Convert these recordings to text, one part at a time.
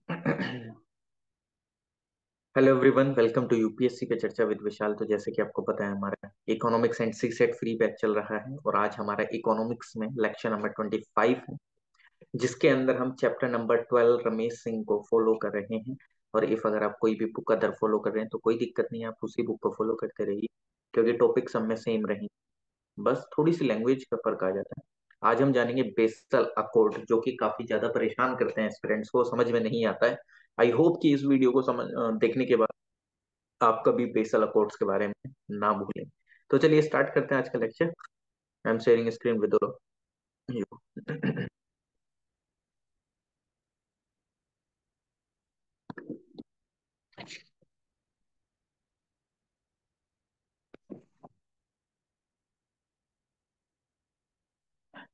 Hello everyone, welcome to UPSC पे चर्चा with विशाल। तो जैसे कि आपको पता है, हमारा economics and CSAT free batch चल रहा है और आज हमारा इकोनॉमिक्स में लेक्चर नंबर 25 है, जिसके अंदर हम चैप्टर नंबर 12 रमेश सिंह को फॉलो कर रहे हैं। और इफ अगर आप कोई भी बुक अदर फॉलो कर रहे हैं तो कोई दिक्कत नहीं है, आप उसी बुक को फॉलो करते रहिए क्योंकि टॉपिक सब में सेम रहेंगे। बस थोड़ी सी लैंग्वेज का फर्क आ जाता है। आज हम जानेंगे बेसल अकॉर्ड, जो कि काफी ज्यादा परेशान करते हैं स्टूडेंट्स को, समझ में नहीं आता है। आई होप कि इस वीडियो को देखने के बाद आप कभी बेसल अकॉर्ड्स के बारे में ना भूलें। तो चलिए स्टार्ट करते हैं आज का lecture. I am sharing screen with you.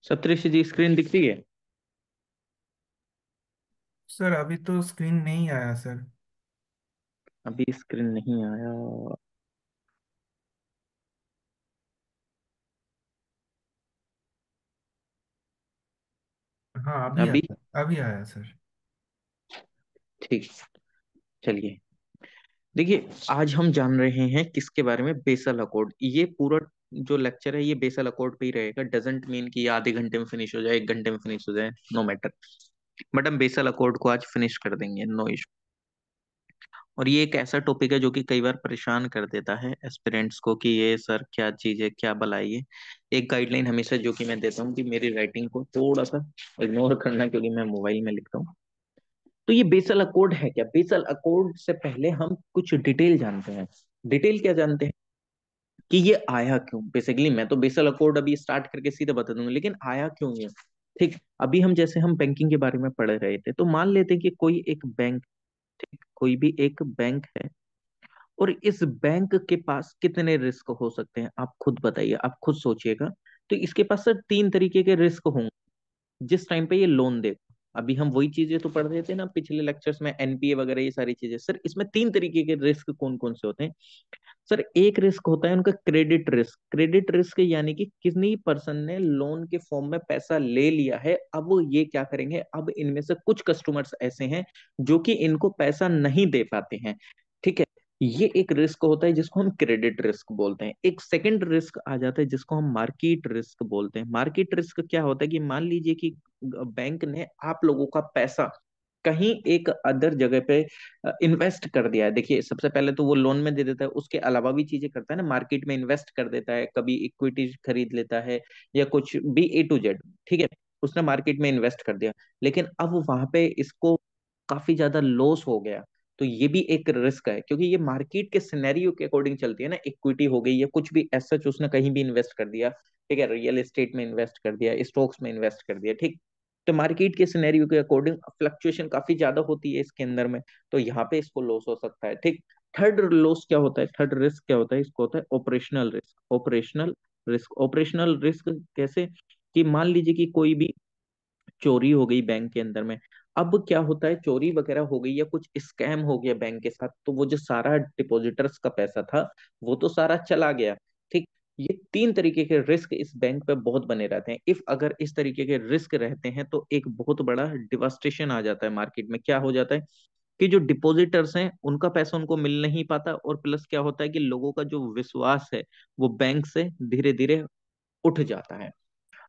Saptarishi ji, screen दिख रही है? सर अभी तो स्क्रीन नहीं आया सर। अभी स्क्रीन नहीं आया? हाँ अभी अभी? आया। अभी आया सर। ठीक। चलिए, देखिए, आज हम जान रहे हैं किसके बारे में? Basel accord. ये पूरा जो लेक्चर है ये बेसल अकॉर्ड पे ही रहेगा। डजेंट मीन कि ये आधे घंटे में फिनिश हो जाए, 1 घंटे में फिनिश हो जाए, नो मैटर। बट हम बेसल अकॉर्ड को आज फिनिश कर देंगे, नो इशू। और ये एक ऐसा टॉपिक है जो कि कई बार परेशान कर देता है एस्पिरेंट्स को कि ये सर क्या चीज है, क्या भला है ये। एक गाइडलाइन हमेशा जो कि मैं देता हूँ कि मेरी राइटिंग को थोड़ा सा इग्नोर करना, क्योंकि मैं मोबाइल में लिखता हूँ। तो ये बेसल अकॉर्ड है क्या? बेसल अकॉर्ड से पहले हम कुछ डिटेल जानते हैं। डिटेल क्या जानते हैं? कि ये आया क्यों। बेसिकली मैं तो बेसल अकॉर्ड अभी स्टार्ट करके सीधे बता दूंगा, लेकिन आया क्यों ये। ठीक। अभी हम जैसे हम बैंकिंग के बारे में पढ़ रहे थे, तो मान लेते हैं कि कोई एक बैंक, ठीक, कोई भी एक बैंक है और इस बैंक के पास कितने रिस्क हो सकते हैं, आप खुद बताइए, आप खुद सोचिएगा। तो इसके पास सर 3 तरीके के रिस्क होंगे जिस टाइम पे ये लोन दे। अभी हम वही चीजें तो पढ़ रहे थे ना पिछले लेक्चर्स में, एनपीए वगैरह ये सारी चीजें। सर इसमें 3 तरीके के रिस्क कौन कौन से होते हैं? सर एक रिस्क होता है उनका क्रेडिट रिस्क। क्रेडिट रिस्क यानी कि किसी पर्सन ने लोन के फॉर्म में पैसा ले लिया है, अब वो ये क्या करेंगे, अब इनमें से कुछ कस्टमर्स ऐसे हैं जो कि इनको पैसा नहीं दे पाते हैं। ठीक है। ये एक रिस्क होता है जिसको हम क्रेडिट रिस्क बोलते हैं। एक सेकंड रिस्क आ जाता है जिसको हम मार्केट रिस्क बोलते हैं। मार्केट रिस्क क्या होता है कि मान लीजिए कि बैंक ने आप लोगों का पैसा कहीं एक अदर जगह पे इन्वेस्ट कर दिया है। देखिए, सबसे पहले तो वो लोन में दे देता है, उसके अलावा भी चीजें करता है ना, मार्केट में इन्वेस्ट कर देता है, कभी इक्विटी खरीद लेता है या कुछ भी, ए टू जेड। ठीक है। उसने मार्केट में इन्वेस्ट कर दिया, लेकिन अब वहां पे इसको काफी ज्यादा लॉस हो गया। तो ये भी एक रिस्क है, क्योंकि ये मार्केट के सिनेरियो के अकॉर्डिंग चलती है ना। इक्विटी हो गई या कुछ भी ऐसा, उसने कहीं भी इन्वेस्ट कर दिया, ठीक है, रियल एस्टेट में इन्वेस्ट कर दिया, स्टॉक्स में इन्वेस्ट कर दिया, ठीक। तो मार्केट के सिनेरियो के अकॉर्डिंग फ्लक्चुएशन काफी ज्यादा होती है इसके अंदर में, तो यहाँ पे इसको लॉस हो सकता है, ठीक। थर्ड लॉस क्या होता है, थर्ड रिस्क क्या होता है? इसको होता है operational risk. Operational risk, operational risk कैसे? कि मान लीजिए कि कोई भी चोरी हो गई बैंक के अंदर में। अब क्या होता है, चोरी वगैरह हो गई या कुछ स्कैम हो गया बैंक के साथ, तो वो जो सारा डिपॉजिटर्स का पैसा था वो तो सारा चला गया, ठीक। ये 3 तरीके के रिस्क इस बैंक पे बहुत बने रहते हैं। इफ अगर इस तरीके के रिस्क रहते हैं तो एक बहुत बड़ा डिवास्टेशन आ जाता है मार्केट में। क्या हो जाता है कि जो डिपॉजिटर्स हैं उनका पैसा उनको मिल नहीं पाता, और प्लस क्या होता है कि लोगों का जो विश्वास है वो बैंक से धीरे धीरे उठ जाता है।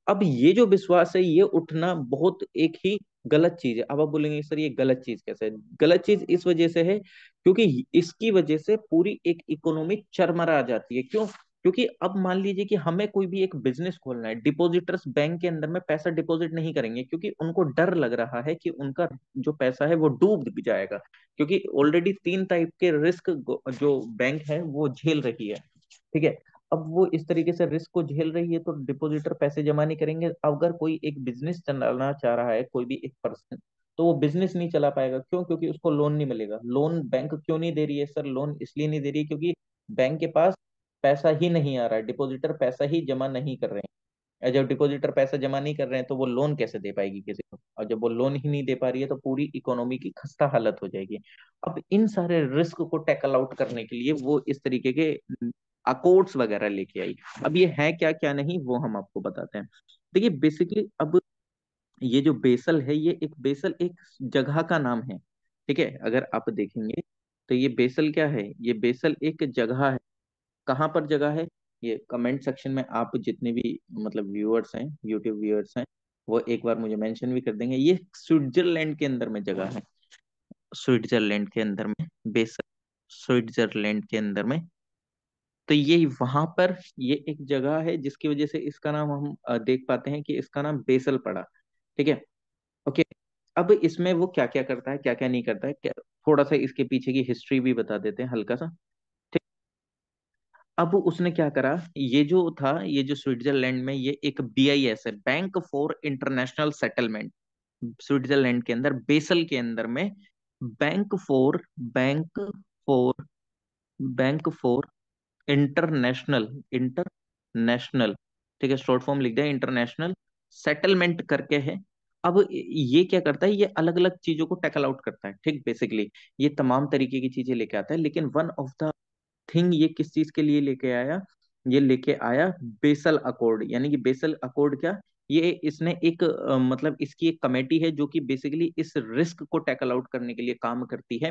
अब ये जो विश्वास है ये उठना बहुत एक ही गलत चीज है। अब आप बोलेंगे सर ये गलत चीज कैसे है? गलत चीज इस वजह से है क्योंकि इसकी वजह से पूरी एक इकोनॉमी चरमरा जाती है। क्यों? क्योंकि अब मान लीजिए कि हमें कोई भी एक बिजनेस खोलना है, डिपॉजिटर्स बैंक के अंदर में पैसा डिपॉजिट नहीं करेंगे क्योंकि उनको डर लग रहा है कि उनका जो पैसा है वो डूब जाएगा। क्योंकि ऑलरेडी 3 टाइप के रिस्क जो बैंक है वो झेल रही है, ठीक है। अब वो इस तरीके से रिस्क को झेल रही है तो डिपॉजिटर पैसे जमा नहीं करेंगे। अगर कोई एक बिजनेस चलाना चाह रहा है, कोई भी एक पर्सन, तो वो बिजनेस नहीं चला पाएगा। क्यों? क्योंकि उसको लोन नहीं मिलेगा। लोन बैंक क्यों नहीं दे रही है सर? लोन इसलिए नहीं दे रही है क्योंकि बैंक के पास पैसा ही नहीं आ रहा है, डिपॉजिटर पैसा ही जमा नहीं कर रहे हैं। और जब डिपॉजिटर पैसा जमा नहीं कर रहे हैं तो वो लोन कैसे दे पाएगी किसी को? और जब वो लोन ही नहीं दे पा रही है तो पूरी इकोनॉमी की खस्ता हालत हो जाएगी। अब इन सारे रिस्क को टैकल आउट करने के लिए वो इस तरीके के अकोर्ड्स वगैरह लेके आई। अब ये है क्या क्या नहीं वो हम आपको बताते हैं। देखिए बेसिकली अब ये जो बेसल है, ये एक बेसल एक जगह का नाम है, ठीक है, अगर आप देखेंगे तो ये बेसल क्या है, ये बेसल एक जगह है। कहाँ पर जगह है, ये कमेंट सेक्शन में आप जितने भी मतलब व्यूअर्स हैं, यूट्यूब व्यूअर्स हैं, वो एक बार मुझे मेंशन भी कर देंगे। ये स्विट्जरलैंड के अंदर में जगह है, स्विट्जरलैंड के अंदर में बेसल, स्विट्जरलैंड के अंदर में। तो ये वहां पर ये एक जगह है जिसकी वजह से इसका नाम हम देख पाते हैं कि इसका नाम बेसल पड़ा। ठीक है, ओके। अब इसमें वो क्या क्या करता है, क्या क्या नहीं करता है, थोड़ा सा इसके पीछे की हिस्ट्री भी बता देते हैं हल्का सा। ठीक। अब उसने क्या करा, ये जो था, ये जो स्विट्जरलैंड में ये एक BIS है, bank for international settlement. Switzerland के अंदर बेसल के अंदर में bank for bank for international, international, ठीक है, शॉर्ट फॉर्म लिख दिया, इंटरनेशनल सेटलमेंट करके है। अब ये क्या करता है, ये अलग अलग चीजों को टैकल आउट करता है। ठीक, बेसिकली ये तमाम तरीके की चीजें लेके आता है, लेकिन वन ऑफ द थिंग ये किस चीज के लिए लेके आया, ये लेके आया बेसल अकॉर्ड। यानी कि बेसल अकॉर्ड क्या, ये इसने एक मतलब इसकी एक कमेटी है जो कि बेसिकली इस रिस्क को टैकल आउट करने के लिए काम करती है।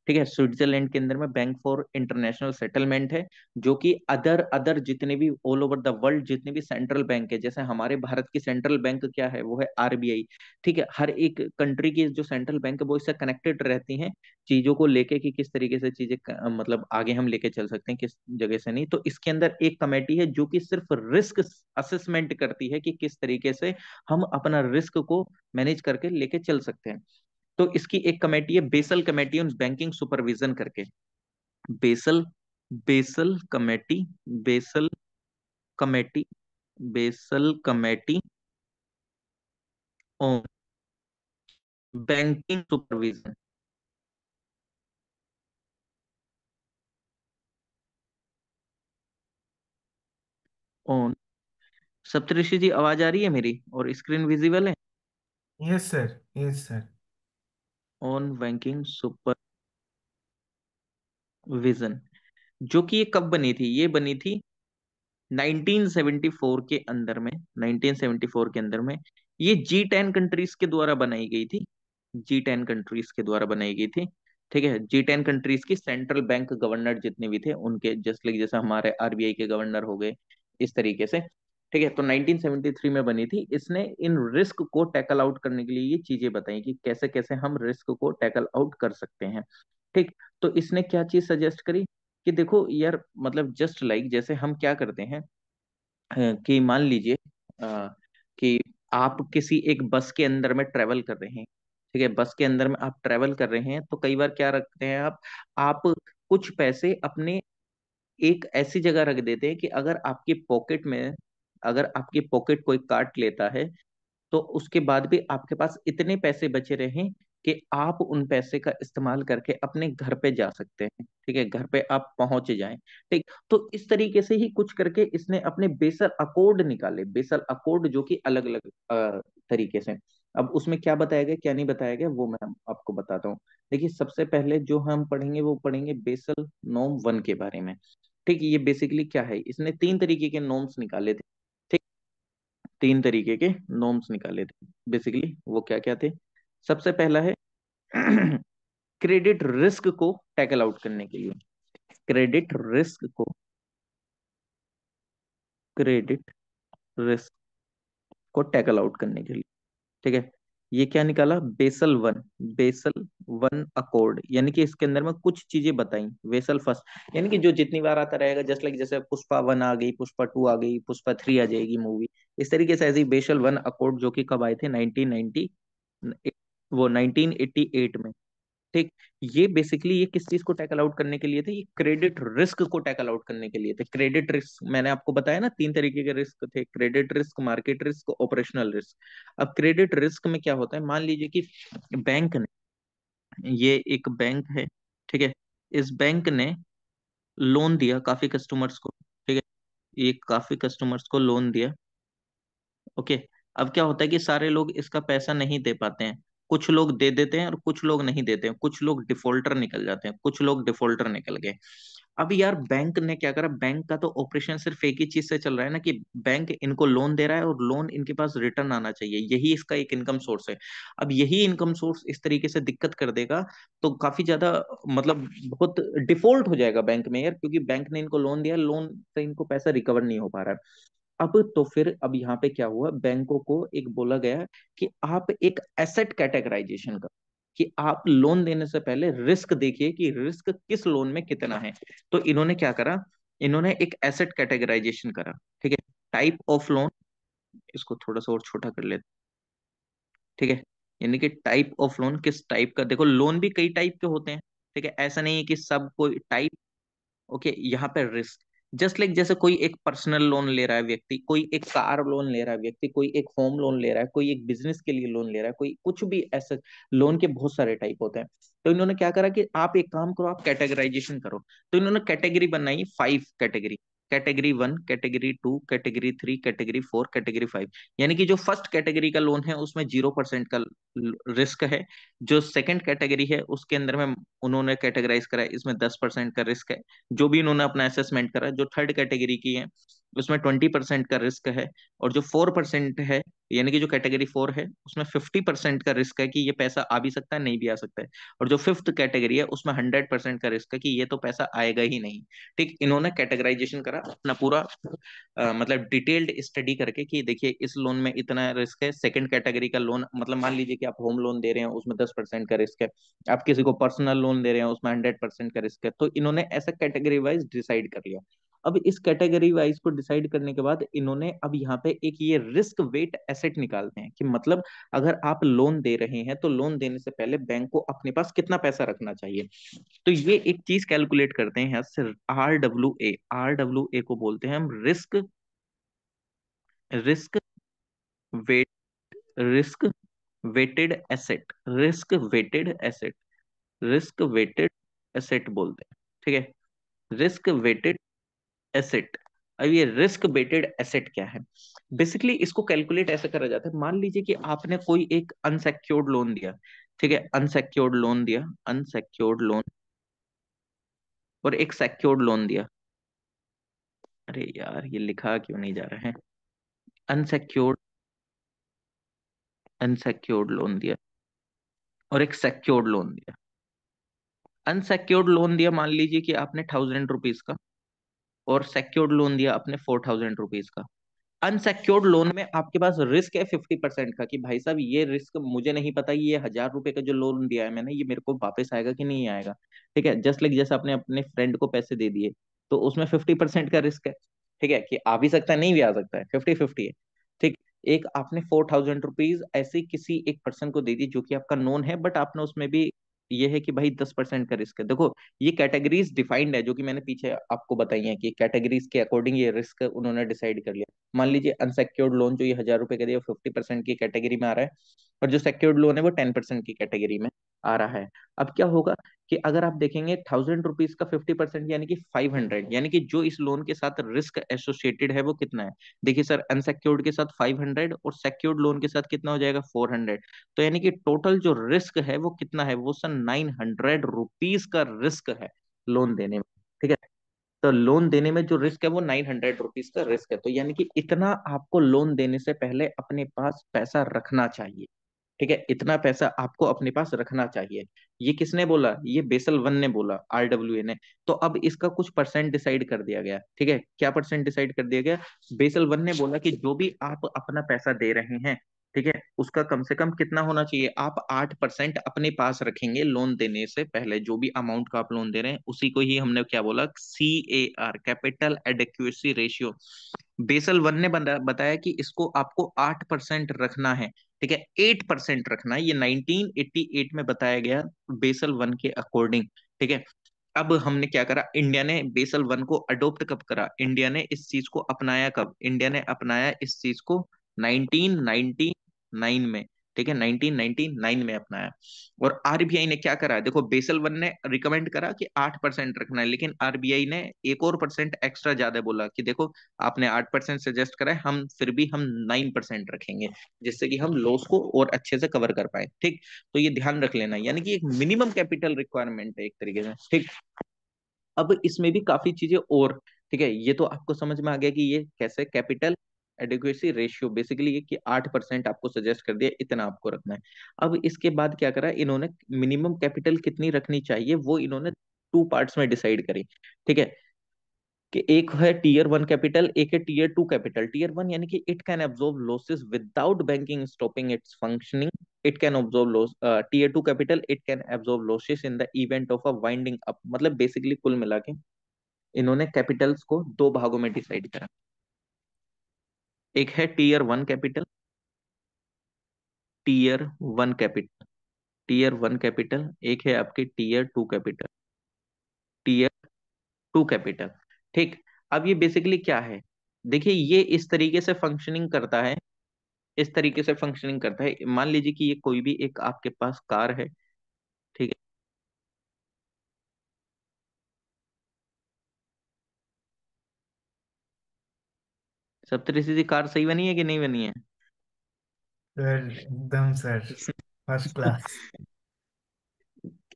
ठीक है, स्विट्जरलैंड के अंदर में बैंक फॉर इंटरनेशनल सेटलमेंट है, जो कि अदर अदर जितने भी ऑल ओवर द वर्ल्ड जितने भी सेंट्रल बैंक है, जैसे हमारे भारत की सेंट्रल बैंक क्या है, वो है RBI। ठीक है, हर एक कंट्री की जो सेंट्रल बैंक है वो इससे कनेक्टेड रहती हैं चीजों को लेके कि किस तरीके से चीजें मतलब आगे हम लेके चल सकते हैं, किस जगह से नहीं। तो इसके अंदर एक कमेटी है जो कि सिर्फ रिस्क असेसमेंट करती है कि किस तरीके से हम अपना रिस्क को मैनेज करके लेके चल सकते हैं। तो इसकी एक कमेटी है Basel committee on banking supervision करके, Basel, Basel committee, Basel committee, Basel committee on banking supervision on. Saptarishi ji आवाज आ रही है मेरी और स्क्रीन विजिबल है? Yes sir, yes sir. On banking supervision, जो कि ये कब बनी थी, ये बनी थी 1974 के अंदर में, 1974 के अंदर में। ये G10 कंट्रीज के द्वारा बनाई गई थी, G10 कंट्रीज के द्वारा बनाई गई थी। ठीक है, G10 कंट्रीज की सेंट्रल बैंक गवर्नर जितने भी थे उनके, जस्ट लाइक जैसे हमारे RBI के गवर्नर हो गए, इस तरीके से। ठीक है, तो 1973 में बनी थी। इसने इन रिस्क को टैकल आउट करने के लिए ये चीजें बताई कि कैसे कैसे हम रिस्क को टैकल आउट कर सकते हैं। ठीक, तो इसने क्या चीज सजेस्ट करी कि देखो यार, मतलब जस्ट लाइक जैसे हम क्या करते हैं, कि मान लीजिए कि आप किसी एक बस के अंदर में ट्रेवल कर रहे हैं। ठीक है, बस के अंदर में आप ट्रेवल कर रहे हैं तो कई बार क्या रखते हैं आप कुछ पैसे अपने एक ऐसी जगह रख देते हैं कि अगर आपकी पॉकेट में, अगर आपकी पॉकेट कोई काट लेता है तो उसके बाद भी आपके पास इतने पैसे बचे रहें कि आप उन पैसे का इस्तेमाल करके अपने घर पे जा सकते हैं। ठीक है, घर पे आप पहुंच जाएं। ठीक, तो इस तरीके से ही कुछ करके इसने अपने बेसल अकॉर्ड निकाले, बेसल अकॉर्ड जो कि अलग अलग तरीके से। अब उसमें क्या बताया गया क्या नहीं बताया गया वो मैं आपको बताता हूँ। देखिए, सबसे पहले जो हम पढ़ेंगे वो पढ़ेंगे बेसल नॉर्म 1 के बारे में। ठीक, ये बेसिकली क्या है, इसने 3 तरीके के नॉर्म्स निकाले थे। ठीक, 3 तरीके के नॉर्म्स निकाले थे। बेसिकली वो क्या क्या थे, सबसे पहला है क्रेडिट रिस्क को टैकल आउट करने के लिए, क्रेडिट रिस्क को, क्रेडिट रिस्क को टैकल आउट करने के लिए। ठीक है, ये क्या निकाला, बेसल 1, बेसल 1 अकॉर्ड। यानी कि इसके अंदर में कुछ चीजें बताई, बेसल फर्स्ट, यानी कि जो जितनी बार आता रहेगा, जस्ट लाइक जैसे पुष्पा 1 आ गई, पुष्पा 2 आ गई, पुष्पा 3 आ जाएगी मूवी, इस तरीके से ऐसे ही बेसल 1 अकॉर्ड जो कि कब आए थे 1990, वो 1988 में। ठीक, ये बेसिकली ये किस चीज को टैकल आउट करने के लिए थे, ये क्रेडिट रिस्क को टैकल आउट करने के लिए थे। क्रेडिट रिस्क मैंने आपको बताया ना, 3 तरीके के रिस्क थे, credit risk, market risk, operational risk. अब क्रेडिट रिस्क में क्या होता है, मान लीजिए कि बैंक ने, ये एक बैंक है, ठीक है, इस बैंक ने लोन दिया काफी कस्टमर्स को। ठीक है, ये काफी कस्टमर्स को लोन दिया। ओके, अब क्या होता है कि सारे लोग इसका पैसा नहीं दे पाते हैं, कुछ लोग दे देते हैं और कुछ लोग नहीं देते हैं, कुछ लोग डिफॉल्टर निकल जाते हैं, कुछ लोग डिफॉल्टर निकल गए। अब यार बैंक ने क्या करा, बैंक का तो ऑपरेशन सिर्फ एक ही चीज से चल रहा है ना, कि बैंक इनको लोन दे रहा है और लोन इनके पास रिटर्न आना चाहिए, यही इसका एक इनकम सोर्स है। अब यही इनकम सोर्स इस तरीके से दिक्कत कर देगा तो काफी ज्यादा, मतलब बहुत डिफॉल्ट हो जाएगा बैंक में यार, क्योंकि बैंक ने इनको लोन दिया, लोन से इनको पैसा रिकवर नहीं हो पा रहा है। अब तो फिर अब यहाँ पे क्या हुआ, बैंकों को एक बोला गया कि आप एक एसेट कैटेगराइजेशन का, कि आप लोन देने से पहले रिस्क देखिए कि रिस्क किस लोन में कितना है। तो इन्होंने क्या करा, इन्होंने एक एसेट कैटेगराइजेशन करा। ठीक है, टाइप ऑफ लोन, इसको थोड़ा सा और छोटा कर लेते, ठीक है। यानी कि टाइप ऑफ लोन, किस टाइप का, देखो लोन भी कई टाइप के होते हैं, ठीक है, ऐसा नहीं है कि सब कोई टाइप। ओके, यहाँ पे रिस्क, जस्ट लाइक जैसे कोई एक पर्सनल लोन ले रहा है व्यक्ति, कोई एक कार लोन ले रहा है व्यक्ति, कोई एक होम लोन ले रहा है, कोई एक बिजनेस के लिए लोन ले रहा है, कोई कुछ भी ऐसे, लोन के बहुत सारे टाइप होते हैं। तो इन्होंने क्या करा कि आप एक काम करो, आप कैटेगराइजेशन करो। तो इन्होंने कैटेगरी बनाई, 5 category, category 1, category 2, category 3, category 4, category 5। यानी कि जो फर्स्ट कैटेगरी का लोन है उसमें 0% का रिस्क है। जो सेकंड कैटेगरी है उसके अंदर में उन्होंने कैटेगराइज करा है, इसमें 10% का रिस्क है। जो भी इन्होंने अपना असेसमेंट करा, जो थर्ड कैटेगरी की है उसमें 20% का रिस्क है। और जो 4% है, यानी कि जो कैटेगरी 4 है उसमें 50% का रिस्क है कि ये पैसा आ भी सकता है, नहीं भी आ सकता है। और जो फिफ्थ कैटेगरी है उसमें 100% का रिस्क है कि ये तो पैसा आएगा ही नहीं। ठीक, इन्होंने कैटेगराइजेशन करा अपना पूरा, मतलब डिटेल्ड स्टडी करके कि देखिए इस लोन में इतना रिस्क है। सेकंड कैटेगरी का लोन, मतलब मान लीजिए कि आप होम लोन दे रहे हैं उसमें 10% का रिस्क है, आप किसी को पर्सनल लोन दे रहे हैं उसमें 100% का रिस्क है। तो इन्होंने ऐसा कैटेगरी वाइज डिसाइड कर लिया। अब इस कैटेगरी वाइज को डिसाइड करने के बाद इन्होंने अब यहाँ पे एक ये रिस्क वेट एसेट निकालते हैं, कि मतलब अगर आप लोन दे रहे हैं तो लोन देने से पहले बैंक को अपने पास कितना पैसा रखना चाहिए। तो ये एक चीज कैलकुलेट करते हैं यहाँ से, RWA, RWA को बोलते हैं हम risk, risk weight, risk weighted asset, risk weighted asset, risk weighted asset बोलते हैं। ठीक है, रिस्क वेटेड एसेट। अब ये रिस्क वेटेड एसेट क्या है, बेसिकली इसको कैलकुलेट ऐसे करा जाता है। मान लीजिए कि आपने कोई एक अनसेक्योर्ड लोन दिया, ठीक है, अनसेक्योर्ड लोन दिया, अनसेक्योर्ड लोन, और एक सेक्योर्ड लोन दिया। अरे यार ये लिखा क्यों नहीं जा रहा है, अनसेक्योर्ड, अनसेक्योर्ड लोन दिया और एक सेक्योर्ड लोन दिया। अनसेक्योर्ड लोन दिया मान लीजिए कि आपने 1000 रुपीज का, और सेक्योर्ड लोन दिया आपने 4000 रुपीज का। अनसेक्योर्ड लोन में आपके पास रिस्क है 50% का, कि भाई साहब ये रिस्क मुझे नहीं पता, ये 1000 रुपए का जो लोन दिया है मैंने, ये मेरे को वापस आएगा कि नहीं आएगा। ठीक है, जस्ट लाइक जैसे आपने अपने फ्रेंड को पैसे दे दिए, तो उसमें 50% का रिस्क है। ठीक है, कि आ भी सकता है नहीं भी आ सकता है, 50-50 है। ठीक, एक आपने 4000 रुपीज ऐसे किसी एक पर्सन को दे दी जो कि आपका नोन है, बट आपने उसमें भी ये है कि भाई 10% का रिस्क है। देखो ये कैटेगरीज डिफाइंड है जो कि मैंने पीछे आपको बताई है, कि कैटेगरीज के अकॉर्डिंग ये रिस्क उन्होंने डिसाइड कर लिया। मान लीजिए अनसेक्योर्ड लोन जो ये 1000 रुपए का दिया 50% की कैटेगरी में आ रहा है, और जो सेक्योर्ड लोन है वो 10% की कैटेगरी में आ रहा है। अब क्या होगा कि अगर आप देखेंगे 1000 रुपीज का 50% यानी कि 500, यानी कि जो इस लोन के साथ रिस्क एसोसिएटेड है वो कितना है। देखिए सर, अनसेक्योर्ड के साथ 500 और सेक्योर्ड लोन के साथ कितना हो जाएगा, 400। तो यानी कि टोटल जो रिस्क है वो कितना है, वो सर 900 रुपीज का रिस्क है लोन देने में। ठीक है, तो लोन देने में जो रिस्क है वो 900 रुपीज का रिस्क है। तो यानी कि इतना आपको लोन देने से पहले अपने पास पैसा रखना चाहिए। ठीक है, इतना पैसा आपको अपने पास रखना चाहिए। ये किसने बोला, ये बेसल 1 ने बोला, RWA ने। तो अब इसका कुछ परसेंट डिसाइड कर दिया गया। ठीक है, क्या परसेंट डिसाइड कर दिया गया, बेसल 1 ने बोला कि जो भी आप अपना पैसा दे रहे हैं, ठीक है, उसका कम से कम कितना होना चाहिए, आप 8% अपने पास रखेंगे लोन देने से पहले। जो भी अमाउंट का आप लोन दे रहे हैं उसी को ही हमने क्या बोला, CAR, capital adequacy ratio. Basel 1 ने बताया कि इसको आपको 8% रखना है। ठीक है, 8% रखना है, ये 1988 में बताया गया बेसल 1 के अकॉर्डिंग। ठीक है, अब हमने क्या करा, इंडिया ने बेसल 1 को अडॉप्ट कब करा, इंडिया ने इस चीज को अपनाया कब, इंडिया ने अपनाया इस चीज को 1999 में। ठीक है, 1999 में अपनाया। और आरबीआई ने क्या करा, देखो बेसल 1 ने रिकमेंड करा कि 8% रखना है, लेकिन आरबीआई ने एक और परसेंट एक्स्ट्रा ज्यादा बोला कि देखो आपने 8% सजेस्ट करा है, हम फिर भी हम 9% रखेंगे, जिससे कि हम लॉस को और अच्छे से कवर कर पाए। ठीक, तो ये ध्यान रख लेना, यानी कि एक मिनिमम कैपिटल रिक्वायरमेंट है एक तरीके से। ठीक, अब इसमें भी काफी चीजें और, ठीक है, ये तो आपको समझ में आ गया कि ये कैसे कैपिटल एडिक्वेसी रेशियो बेसिकली ये कि 8% आपको सजेस्ट कर दिया, इतना आपको रखना है। अब इसके बाद क्या करा इन्होंने, मिनिमम कैपिटल कितनी रखनी चाहिए वो इन्होंने टू पार्ट्स में डिसाइड करी, ठीक है, कि एक है टीयर वन कैपिटल, एक है tier two capital. Tier one यानी कि it can absorb losses without banking stopping its functioning, it can absorb loss. Tier two capital it can absorb losses in the event of a winding up. मतलब basically कुल मिला के इन्होंने Capitals को दो भागों में डिसाइड करा। एक है tier one capital, tier one capital, tier one capital, एक है आपकी tier two capital, tier two capital. ठीक। अब ये बेसिकली क्या है, देखिए ये इस तरीके से फंक्शनिंग करता है, इस तरीके से फंक्शनिंग करता है। मान लीजिए कि ये कोई भी एक आपके पास कार है, ठीक है। सप्तऋषि जी कार सही बनी है कि नहीं बनी है? सर एकदम सर, फर्स्ट क्लास।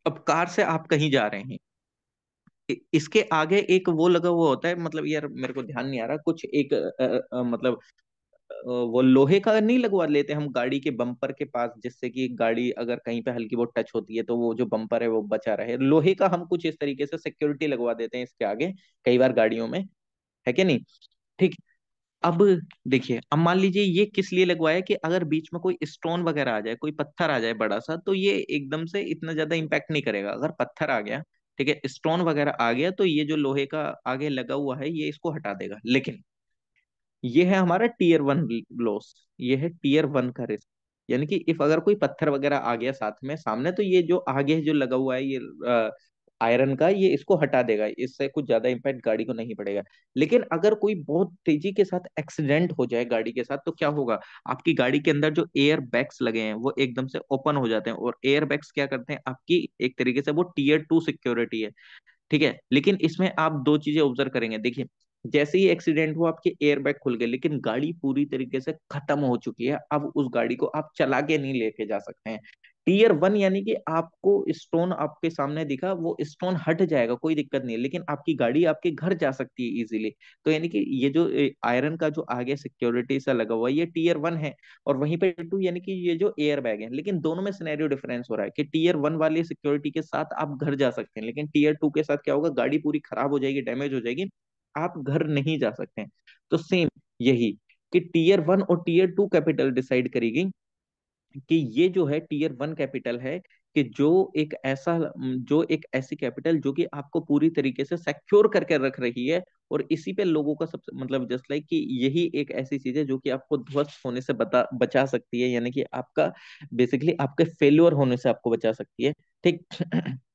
अब कार से आप कहीं जा रहे हैं, इसके आगे एक वो लगा हुआ होता है, मतलब यार मेरे को ध्यान नहीं आ रहा, कुछ एक मतलब वो लोहे का नहीं लगवा लेते हम गाड़ी के बम्पर के पास, जिससे कि गाड़ी अगर कहीं पे हल्की वो टच होती है तो वो जो बम्पर है वो बचा रहे, लोहे का हम कुछ इस तरीके से सिक्योरिटी लगवा देते हैं इसके आगे कई बार गाड़ियों में, है कि नहीं? ठीक। अब देखिए, अब मान लीजिए ये किस लिए लगवाया कि अगर बीच में कोई स्टोन वगैरह आ जाए, कोई पत्थर आ जाए बड़ा सा, तो ये एकदम से इतना ज्यादा इम्पैक्ट नहीं करेगा। अगर पत्थर आ गया, ठीक है, स्टोन वगैरह आ गया, तो ये जो लोहे का आगे लगा हुआ है ये इसको हटा देगा। लेकिन ये है हमारा टीयर वन लॉस, ये है टीयर वन का रिस्क। यानी कि इफ अगर कोई पत्थर वगैरह आ गया साथ में सामने, तो ये जो आगे जो लगा हुआ है ये आयरन का, ये इसको हटा देगा, इससे कुछ ज्यादा इम्पैक्ट गाड़ी को नहीं पड़ेगा। लेकिन अगर कोई बहुत तेजी के साथ एक्सीडेंट हो जाए गाड़ी के साथ, तो क्या होगा, आपकी गाड़ी के अंदर जो एयर बैग्स लगे हैं वो एकदम से ओपन हो जाते हैं, और एयर बैग्स क्या करते हैं आपकी, एक तरीके से वो टीयर टू सिक्योरिटी है, ठीक है। लेकिन इसमें आप दो चीजें ऑब्जर्व करेंगे, देखिए, जैसे ही एक्सीडेंट हुआ आपके एयरबैग खुल गए, लेकिन गाड़ी पूरी तरीके से खत्म हो चुकी है, अब उस गाड़ी को आप चला के नहीं लेके जा सकते हैं। टीयर वन यानी कि आपको स्टोन आपके सामने दिखा, वो स्टोन हट जाएगा, कोई दिक्कत नहीं है, लेकिन आपकी गाड़ी आपके घर जा सकती है इजीली। तो यानी कि ये जो आयरन का जो आगे सिक्योरिटी सा लगा हुआ है ये टीयर वन है, और वहीं पे टू यानी कि ये जो एयर बैग है। लेकिन दोनों में सिनेरियो डिफरेंस हो रहा है कि टीयर वन वाली सिक्योरिटी के साथ आप घर जा सकते हैं, लेकिन टीयर टू के साथ क्या होगा, गाड़ी पूरी खराब हो जाएगी, डैमेज हो जाएगी, आप घर नहीं जा सकते हैं। तो सेम यही, कि टीयर वन और टीयर टू कैपिटल डिसाइड करेगी कि ये जो है टीयर वन कैपिटल है, कि जो एक ऐसी कैपिटल जो कि आपको पूरी तरीके से सिक्योर करके रख रही है, और इसी पे लोगों का सबसे मतलब जस्ट लाइक कि यही एक ऐसी चीज है जो कि आपको ध्वस्त होने से बचा सकती है, यानी कि आपका बेसिकली आपके फेल्योर होने से आपको बचा सकती है। ठीक।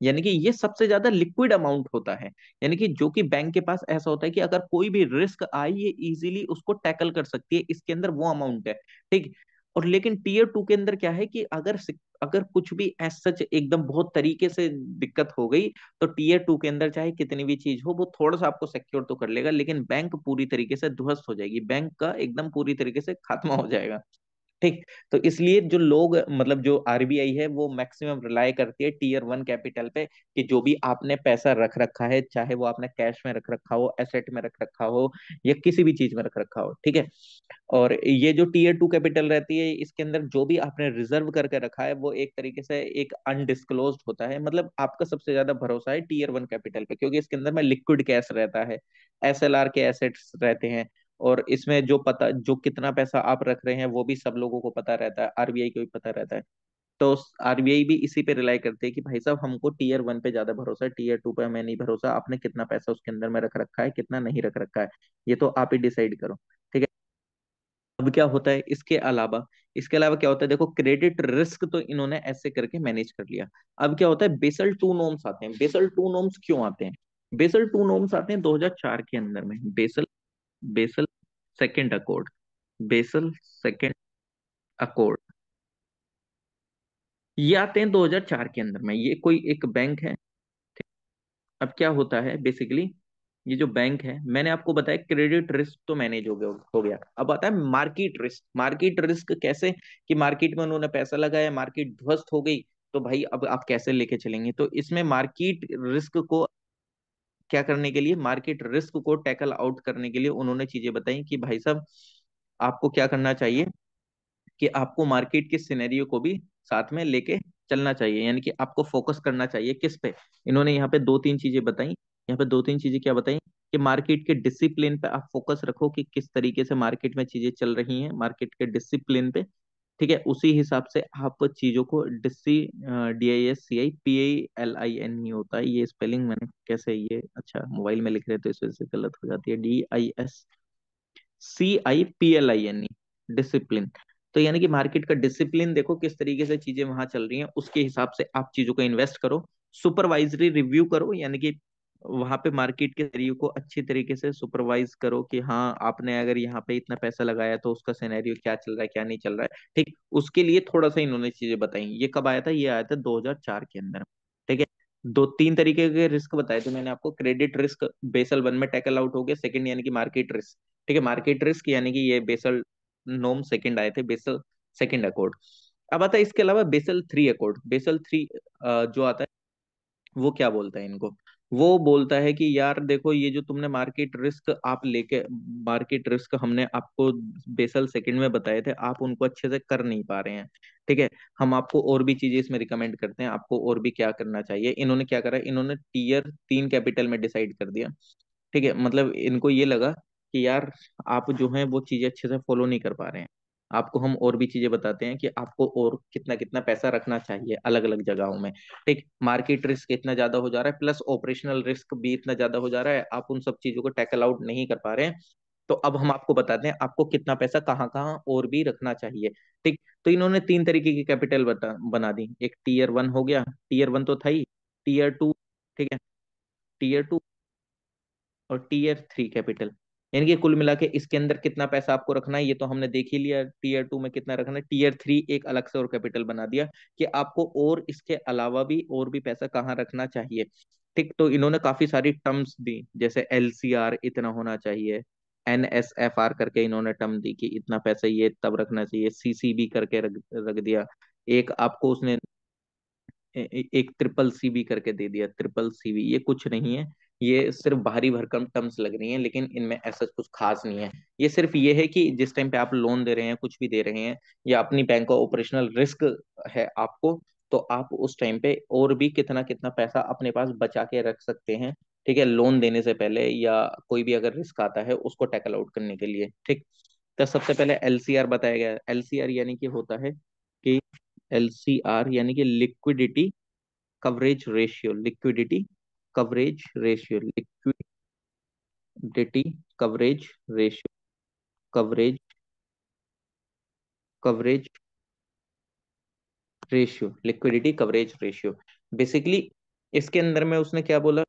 यानी कि ये सबसे ज्यादा लिक्विड अमाउंट होता है, यानी कि जो कि बैंक के पास ऐसा होता है कि अगर कोई भी रिस्क आए ये इजीली उसको टैकल कर सकती है, इसके अंदर वो अमाउंट है। ठीक। और लेकिन टीयर टू के अंदर क्या है कि अगर कुछ भी एज सच एकदम बहुत तरीके से दिक्कत हो गई, तो टीयर टू के अंदर चाहे कितनी भी चीज हो वो थोड़ा सा आपको सिक्योर तो कर लेगा, लेकिन बैंक पूरी तरीके से ध्वस्त हो जाएगी, बैंक का एकदम पूरी तरीके से खात्मा हो जाएगा। ठीक। तो इसलिए जो लोग मतलब जो आरबीआई है वो मैक्सिमम रिलाय करती है टीयर वन कैपिटल पे, कि जो भी आपने पैसा रख रखा है, चाहे वो आपने कैश में रख रखा हो, एसेट में रख रखा हो, या किसी भी चीज में रख रखा हो, ठीक है। और ये जो टीयर टू कैपिटल रहती है इसके अंदर जो भी आपने रिजर्व करके रखा है वो एक तरीके से एक अनडिस्क्लोज्ड होता है, मतलब आपका सबसे ज्यादा भरोसा है टीयर वन कैपिटल पे, क्योंकि इसके अंदर में लिक्विड कैश रहता है, एसएलआर के एसेट्स रहते हैं, और इसमें जो कितना पैसा आप रख रहे हैं वो भी सब लोगों को पता रहता है, आरबीआई को भी पता रहता है। तो आरबीआई भी इसी पे रिलाई करते हैं कि भाई साहब हमको टीयर वन पे ज्यादा भरोसा है, टीयर टू पे हमें नहीं भरोसा, आपने कितना पैसा उसके अंदर में रख रखा है, कितना नहीं रख रखा है, ये तो आप ही डिसाइड करो। ठीक है। अब क्या होता है इसके अलावा क्या होता है, देखो क्रेडिट रिस्क तो इन्होंने ऐसे करके मैनेज कर लिया। अब क्या होता है, बेसल टू नॉर्म्स आते हैं। बेसल टू नॉर्म्स क्यों आते हैं? बेसल टू नॉर्म्स आते हैं 2004 के अंदर में। Basel Basel second accord, Basel second accord, ये आते हैं 2004 के अंदर में। ये कोई एक बैंक है। अब क्या होता है बेसिकली, ये जो बैंक है मैंने आपको बताया क्रेडिट रिस्क तो मैनेज हो गया। अब आता है मार्केट रिस्क। मार्केट रिस्क कैसे, कि मार्केट में उन्होंने पैसा लगाया, मार्केट ध्वस्त हो गई, तो भाई अब आप कैसे लेके चलेंगे, तो इसमें मार्केट रिस्क को क्या करने के लिए, मार्केट रिस्क को टैकल आउट करने के लिए उन्होंने चीजें बताई कि भाई साहब आपको क्या करना चाहिए, कि आपको मार्केट के सिनेरियो को भी साथ में लेके चलना चाहिए, यानी कि आपको फोकस करना चाहिए किस पे। इन्होंने यहाँ पे दो तीन चीजें बताई, यहाँ पे दो तीन चीजें क्या बताई, कि मार्केट के डिसिप्लिन पे आप फोकस रखो कि किस तरीके से मार्केट में चीजें चल रही हैं, मार्केट के डिसिप्लिन पे। ठीक है, उसी हिसाब से आप चीजों को DISCIPALIN ही होता है ये स्पेलिंग, मैंने कैसे ये, अच्छा मोबाइल में लिख रहे तो इस वजह से गलत हो जाती है, DISCIPLIN, डिसिप्लिन। तो यानी कि मार्केट का डिसिप्लिन देखो किस तरीके से चीजें वहां चल रही हैं, उसके हिसाब से आप चीजों को इन्वेस्ट करो। सुपरवाइजरी रिव्यू करो, यानी कि वहां पे मार्केट के सिनेरियो को अच्छी तरीके से सुपरवाइज करो कि हाँ आपने अगर यहाँ पे इतना पैसा लगाया तो उसका सिनेरियो क्या चल रहा है क्या नहीं चल रहा है। ठीक, उसके लिए थोड़ा सा इन्होंने चीजें बताई। ये कब आया था, ये आया था 2004 के अंदर। ठीक है, दो तीन तरीके के रिस्क बताए थे मैंने आपको। क्रेडिट रिस्क बेसल वन में टैकल आउट हो गया, सेकंड यानी कि मार्केट रिस्क। ठीक है, मार्केट रिस्क यानी कि ये बेसल नोम सेकंड आए थे, बेसल सेकंड अकॉर्ड। अब आता है इसके अलावा basal three accord. Basal three जो आता है वो क्या बोलता है इनको, वो बोलता है कि यार देखो ये जो तुमने मार्केट रिस्क आप लेके, मार्केट रिस्क हमने आपको बेसल सेकंड में बताए थे, आप उनको अच्छे से कर नहीं पा रहे हैं। ठीक है, हम आपको और भी चीजें इसमें रिकमेंड करते हैं, आपको और भी क्या करना चाहिए। इन्होंने क्या करा, इन्होंने टीयर तीन कैपिटल में डिसाइड कर दिया। ठीक है, मतलब इनको ये लगा कि यार आप जो है वो चीजें अच्छे से फॉलो नहीं कर पा रहे हैं, आपको हम और भी चीजें बताते हैं कि आपको और कितना कितना पैसा रखना चाहिए अलग अलग जगहों में। ठीक, मार्केट रिस्क इतना ज्यादा हो जा रहा है, प्लस ऑपरेशनल रिस्क भी इतना ज्यादा हो जा रहा है, आप उन सब चीजों को टैकल आउट नहीं कर पा रहे हैं। तो अब हम आपको बताते हैं आपको कितना पैसा कहाँ कहाँ और भी रखना चाहिए। ठीक, तो इन्होंने तीन तरीके की कैपिटल बना दी। एक टीयर वन हो गया, टीयर वन तो था ही, टीयर टू, ठीक है, टीयर टू और टीयर थ्री कैपिटल। यानी कि कुल मिला के इसके अंदर कितना पैसा आपको रखना है ये तो हमने देख ही लिया, टीयर टू में कितना रखना है। टीयर थ्री एक अलग से और कैपिटल बना दिया कि आपको और इसके अलावा भी और भी पैसा कहाँ रखना चाहिए। ठीक, तो इन्होंने काफी सारी टर्म्स दी, जैसे LCR इतना होना चाहिए, NSFR करके इन्होंने टर्म दी कि इतना पैसा ये तब रखना चाहिए, CCB करके रख रख दिया। एक आपको उसने एक ट्रिपल CB करके दे दिया, ट्रिपल CB। ये कुछ नहीं है, ये सिर्फ भारी भरकम टर्म्स लग रही हैं, लेकिन इनमें ऐसा कुछ खास नहीं है। ये सिर्फ ये है कि जिस टाइम पे आप लोन दे रहे हैं, कुछ भी दे रहे हैं, या अपनी बैंक का ऑपरेशनल रिस्क है आपको, तो आप उस टाइम पे और भी कितना कितना पैसा अपने पास बचा के रख सकते हैं। ठीक है, लोन देने से पहले या कोई भी अगर रिस्क आता है उसको टैकल आउट करने के लिए। ठीक, तो सबसे पहले LCR बताया गया। LCR यानी कि होता है कि LCR यानी कि liquidity coverage ratio, liquidity coverage ratio, liquidity coverage ratio, coverage coverage ratio, liquidity coverage ratio. Basically इसके अंदर में उसने क्या बोला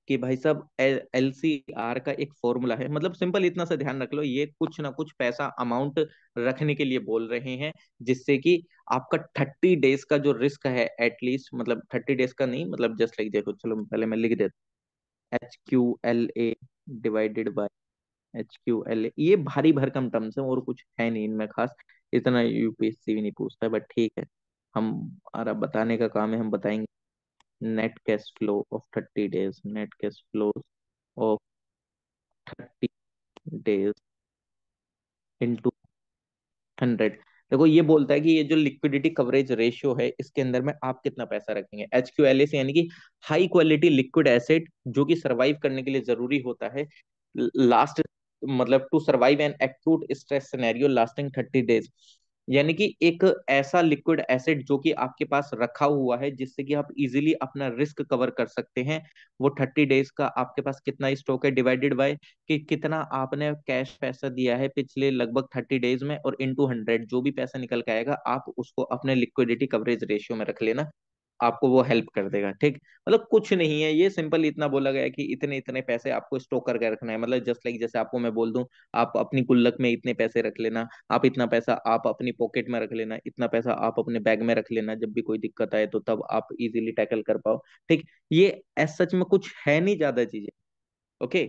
कि भाई साहब LCR का एक फॉर्मूला है, मतलब सिंपल इतना सा ध्यान रख लो, ये कुछ ना कुछ पैसा अमाउंट रखने के लिए बोल रहे हैं, जिससे कि आपका 30 डेज का जो रिस्क है एटलीस्ट, मतलब 30 डेज का नहीं, मतलब जस्ट लाइक देखो, चलो पहले मैं लिख देता, HQLA डिवाइडेड बाय HQLA। ये भारी भरकम टर्म्स है और कुछ है नहीं इनमें खास, इतना UPSC भी नहीं पूछता है, बट ठीक है, हम, हमारा बताने का काम है, हम बताएंगे। Net cash flow of 30 days, net cash flow of 30 days into 100। देखो ये बोलता है कि ये जो लिक्विडिटी कवरेज रेशियो है इसके अंदर में आप कितना पैसा रखेंगे। HQLA से यानी कि हाई क्वालिटी लिक्विड एसेट, जो कि सरवाइव करने के लिए जरूरी होता है लास्ट, मतलब to survive an acute stress scenario lasting 30 days. यानी कि एक ऐसा लिक्विड एसिड जो कि आपके पास रखा हुआ है जिससे कि आप इजीली अपना रिस्क कवर कर सकते हैं, वो 30 डेज का आपके पास कितना स्टॉक है, डिवाइडेड बाय कि कितना आपने कैश पैसा दिया है पिछले लगभग 30 डेज में, और इंटू 100 जो भी पैसा निकल के आएगा आप उसको अपने लिक्विडिटी कवरेज रेशियो में रख लेना, आपको वो हेल्प कर देगा। ठीक, मतलब कुछ नहीं है, ये सिंपल इतना बोला गया है कि इतने इतने पैसे आपको स्टॉक करके रखना है, मतलब जस्ट लाइक जैसे आपको मैं बोल दूं आप अपनी गुल्लक में इतने पैसे रख लेना, आप इतना पैसा आप अपनी पॉकेट में रख लेना, इतना पैसा आप अपने बैग में रख लेना, जब भी कोई दिक्कत आए तो तब आप इजीली टैकल कर पाओ। ठीक, ये एज सच में कुछ है नहीं ज्यादा चीजें। ओके,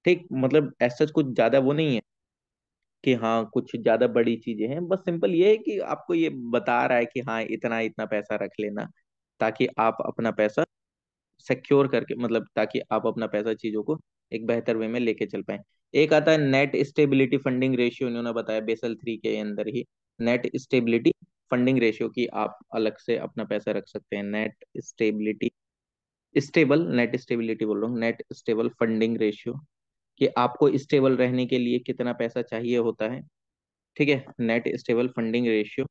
ठीक, मतलब एज सच कुछ ज्यादा वो नहीं है कि हाँ कुछ ज्यादा बड़ी चीजें हैं, बस सिंपल ये है कि आपको ये बता रहा है कि हाँ इतना इतना पैसा रख लेना, ताकि आप अपना पैसा सिक्योर करके, मतलब ताकि आप अपना पैसा चीजों को एक बेहतर वे में लेके चल पाए। एक आता है नेट स्टेबिलिटी फंडिंग रेशियो, इन्होंने बताया बेसल 3 के अंदर ही नेट स्टेबिलिटी फंडिंग रेशियो की आप अलग से अपना पैसा रख सकते हैं। Net stability stable net stability बोल रहा हूँ, नेट स्टेबल फंडिंग रेशियो, कि आपको स्टेबल रहने के लिए कितना पैसा चाहिए होता है। ठीक है, net stable funding ratio,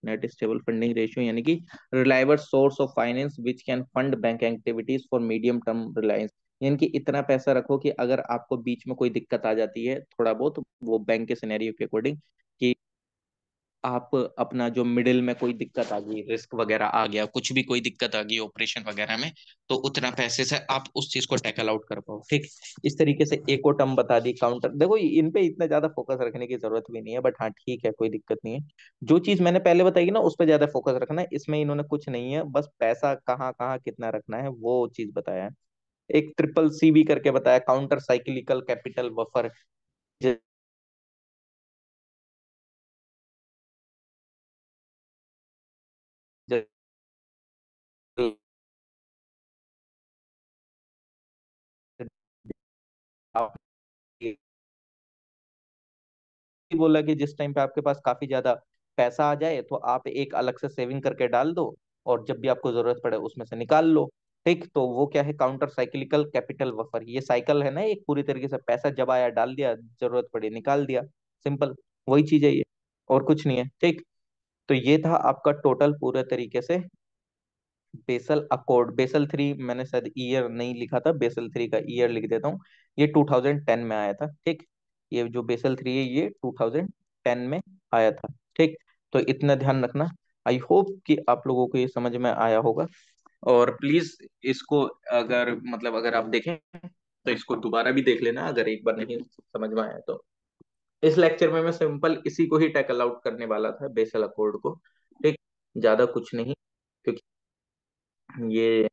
net stable funding ratio यानी कि reliable source of finance which can fund bank activities for medium term Reliance, यानी कि इतना पैसा रखो कि अगर आपको बीच में कोई दिक्कत आ जाती है थोड़ा बहुत, वो बैंक के सिनेरियो के अकॉर्डिंग, कि आप अपना जो मिडिल में कोई दिक्कत आ गई, रिस्क वगैरह आ गया, कुछ भी कोई दिक्कत आ गई ऑपरेशन वगैरह में, तो उतना पैसे से आप उस चीज को टैकल आउट कर पाओ। ठीक, इस तरीके से एक और टर्म बता दी काउंटर। देखो इन पे इतना ज्यादा फोकस रखने की जरूरत भी नहीं है, बट हाँ ठीक है, कोई दिक्कत नहीं है। जो चीज मैंने पहले बताई ना उस पर ज्यादा फोकस रखना है, इसमें इन्होंने कुछ नहीं है, बस पैसा कहाँ कहाँ कितना रखना है वो चीज बताया है। एक ट्रिपल सी भी करके बताया, काउंटर साइक्लिकल कैपिटल बफर। बोला कि जिस टाइम पे आपके पास काफी ज्यादा पैसा आ जाए तो आप एक अलग से सेविंग करके डाल दो, और जब भी आपको जरूरत पड़े उसमें से निकाल लो। ठीक, तो वो क्या है, काउंटर साइक्लिकल कैपिटल बफर, ये साइकिल है ना एक पूरी तरीके से, पैसा जब आया डाल दिया, जरूरत पड़ी निकाल दिया, सिंपल वही चीज है ये, और कुछ नहीं है। ठीक, तो ये था आपका टोटल पूरे तरीके से बेसल अकॉर्ड। बेसल 3 मैंने शायद ईयर नहीं लिखा था, बेसल 3 का ईयर लिख देता हूँ, ये 2010 में आया था। ठीक, ये जो बेसल 3 है ये 2010 में आया था। ठीक, तो इतना ध्यान रखना। आई होप कि आप लोगों को ये समझ में आया होगा, और प्लीज इसको, अगर मतलब अगर आप देखें तो इसको दोबारा भी देख लेना अगर एक बार नहीं समझ में आया तो। इस लेक्चर में मैं सिंपल इसी को ही टैकल आउट करने वाला था, बेसल अकॉर्ड को। ठीक, ज्यादा कुछ नहीं, क्योंकि ये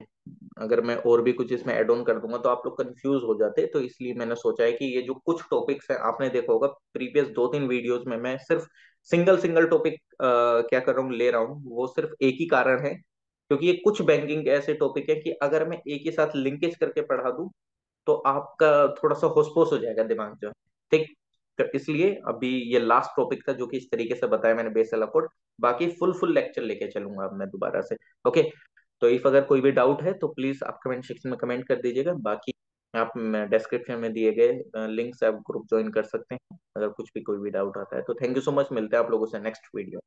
अगर मैं और भी कुछ इसमें ऐड ऑन कर दूंगा तो आप लोग कंफ्यूज हो जाते, तो इसलिए मैंने सोचा है कि ये जो कुछ टॉपिक्स हैं, आपने देखा होगा प्रीवियस 2-3 वीडियोस में मैं सिर्फ सिंगल सिंगल टॉपिक क्या कर रहा हूँ, ले रहा हूँ, वो सिर्फ एक ही कारण है, क्योंकि ये कुछ बैंकिंग के ऐसे टॉपिक है कि अगर मैं एक ही साथ लिंकेज करके पढ़ा दूं तो आपका थोड़ा सा होसपोस हो जाएगा दिमाग जो है। ठीक, तो इसलिए अभी ये लास्ट टॉपिक था जो कि इस तरीके से बताया मैंने, बेसल अकॉर्ड। बाकी फुल फुल लेक्चर लेके चलूंगा अब मैं दोबारा से। ओके, तो इफ अगर कोई भी डाउट है तो प्लीज आप कमेंट सेक्शन में कमेंट कर दीजिएगा। बाकी आप डिस्क्रिप्शन में दिए गए लिंक से आप ग्रुप ज्वाइन कर सकते हैं अगर कुछ भी कोई भी डाउट आता है। तो थैंक यू सो मच, मिलते हैं आप लोगों से नेक्स्ट वीडियो।